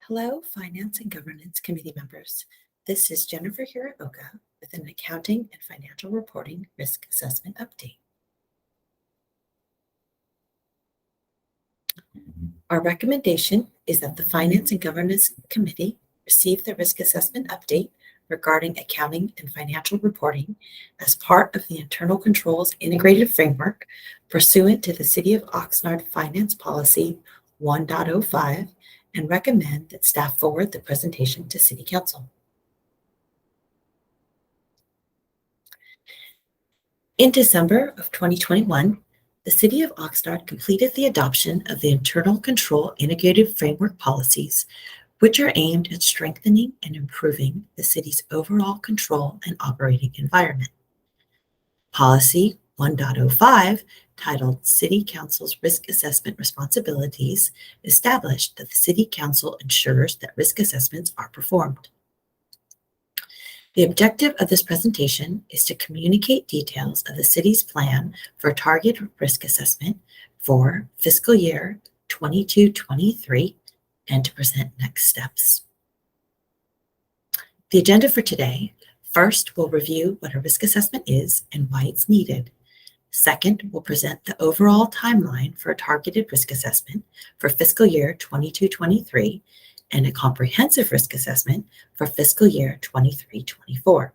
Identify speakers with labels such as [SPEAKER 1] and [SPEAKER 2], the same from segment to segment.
[SPEAKER 1] Hello, Finance and Governance Committee members. This is Jennifer Hirooka with an Accounting and Financial Reporting Risk Assessment Update. Our recommendation is that the Finance and Governance Committee receive the Risk Assessment Update regarding accounting and financial reporting as part of the Internal Controls Integrated Framework pursuant to the City of Oxnard Finance Policy 1.05 and recommend that staff forward the presentation to City Council. In December of 2021, the City of Oxnard completed the adoption of the Internal Control Integrated Framework policies, which are aimed at strengthening and improving the city's overall control and operating environment. Policy 1.05, titled City Council's Risk Assessment Responsibilities, established that the City Council ensures that risk assessments are performed. The objective of this presentation is to communicate details of the city's plan for a target risk assessment for fiscal year 22-23 and to present next steps. The agenda for today: first, we'll review what a risk assessment is and why it's needed. Second, we'll present the overall timeline for a targeted risk assessment for fiscal year 22-23 and a comprehensive risk assessment for fiscal year 23-24.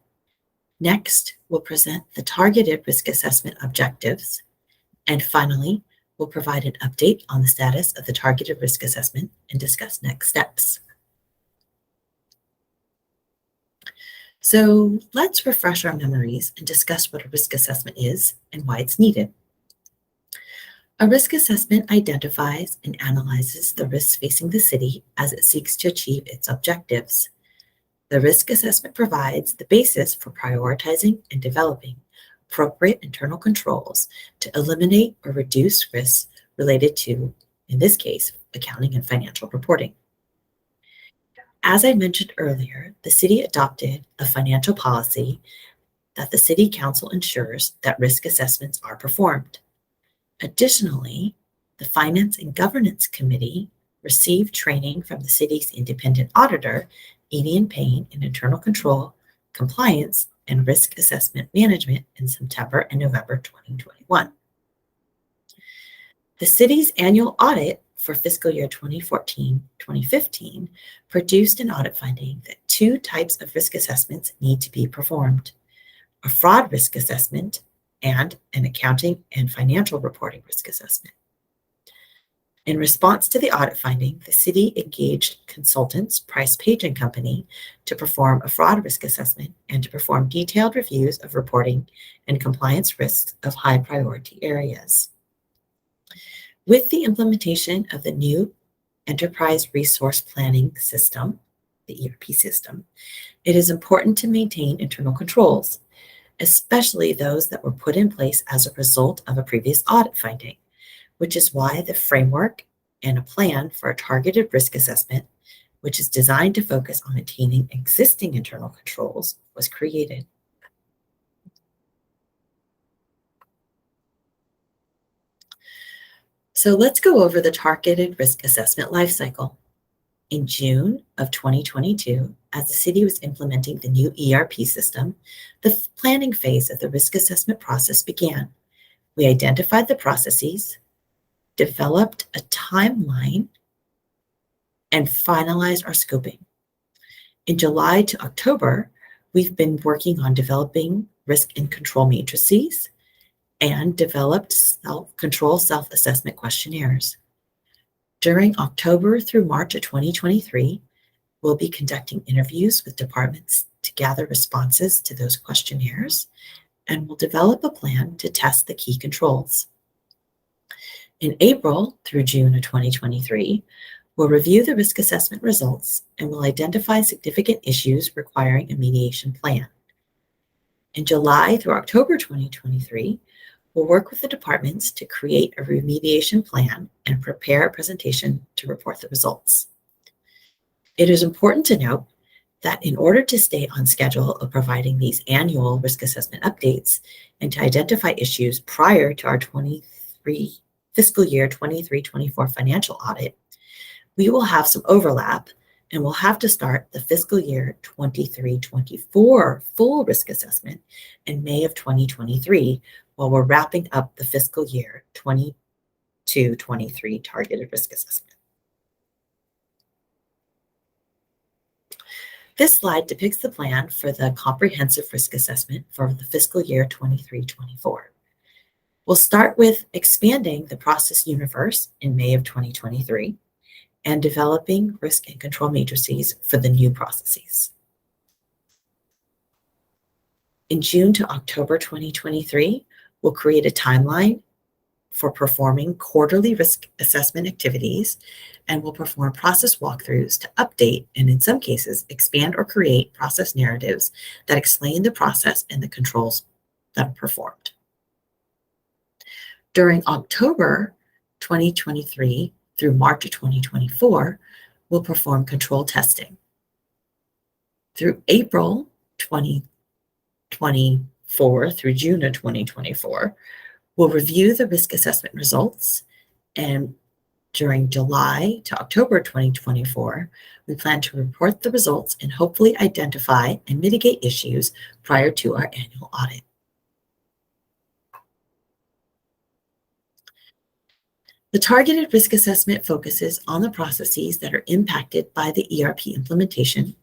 [SPEAKER 1] Next, we'll present the targeted risk assessment objectives. And finally, we'll provide an update on the status of the targeted risk assessment and discuss next steps. So let's refresh our memories and discuss what a risk assessment is and why it's needed. A risk assessment identifies and analyzes the risks facing the city as it seeks to achieve its objectives. The risk assessment provides the basis for prioritizing and developing appropriate internal controls to eliminate or reduce risks related to, in this case, accounting and financial reporting. As I mentioned earlier, the city adopted a financial policy that the City Council ensures that risk assessments are performed. Additionally, the Finance and Governance Committee received training from the city's independent auditor, Edie & Payne, in internal control, compliance, and risk assessment management in September and November 2021. The city's annual audit for fiscal year 2014-2015 produced an audit finding that two types of risk assessments need to be performed: a fraud risk assessment and an accounting and financial reporting risk assessment. In response to the audit finding, the city engaged consultants Price Page & Company to perform a fraud risk assessment and to perform detailed reviews of reporting and compliance risks of high priority areas. With the implementation of the new Enterprise Resource Planning System, the ERP system, it is important to maintain internal controls, especially those that were put in place as a result of a previous audit finding, which is why the framework and a plan for a targeted risk assessment, which is designed to focus on maintaining existing internal controls, was created. So let's go over the targeted risk assessment lifecycle. In June of 2022, as the city was implementing the new ERP system, the planning phase of the risk assessment process began. We identified the processes, developed a timeline, and finalized our scoping. In July to October, we've been working on developing risk and control matrices and developed self-assessment questionnaires. During October through March of 2023, we'll be conducting interviews with departments to gather responses to those questionnaires, and we'll develop a plan to test the key controls. In April through June of 2023, we'll review the risk assessment results and will identify significant issues requiring a remediation plan. In July through October 2023, we'll work with the departments to create a remediation plan and prepare a presentation to report the results. It is important to note that in order to stay on schedule of providing these annual risk assessment updates and to identify issues prior to our fiscal year 23-24 financial audit, we will have some overlap and we'll have to start the fiscal year 23-24 full risk assessment in May of 2023 while we're wrapping up the fiscal year 22-23 targeted risk assessment. This slide depicts the plan for the comprehensive risk assessment for the fiscal year 23-24. We'll start with expanding the process universe in May of 2023 and developing risk and control matrices for the new processes. In June to October 2023, we'll create a timeline for performing quarterly risk assessment activities, and we'll perform process walkthroughs to update and, in some cases, expand or create process narratives that explain the process and the controls that are performed. During October 2023 through March of 2024, we'll perform control testing. Through April 2024 through June of 2024, we'll review the risk assessment results, and during July to October 2024, we plan to report the results and hopefully identify and mitigate issues prior to our annual audit. The targeted risk assessment focuses on the processes that are impacted by the ERP implementation.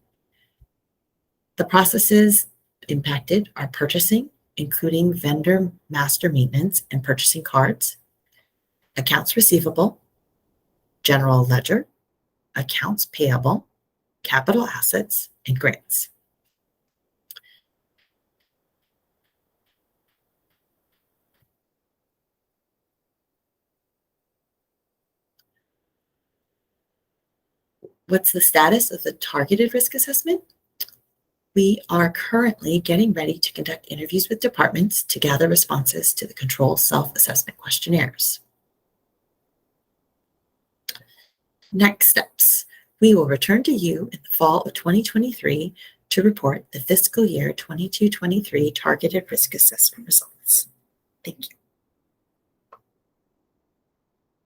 [SPEAKER 1] The processes impacted are purchasing, including vendor master maintenance and purchasing cards, accounts receivable, general ledger, accounts payable, capital assets, and grants. What's the status of the targeted risk assessment? We are currently getting ready to conduct interviews with departments to gather responses to the control self-assessment questionnaires. Next steps. We will return to you in the fall of 2023 to report the fiscal year 22-23 targeted risk assessment results. Thank you.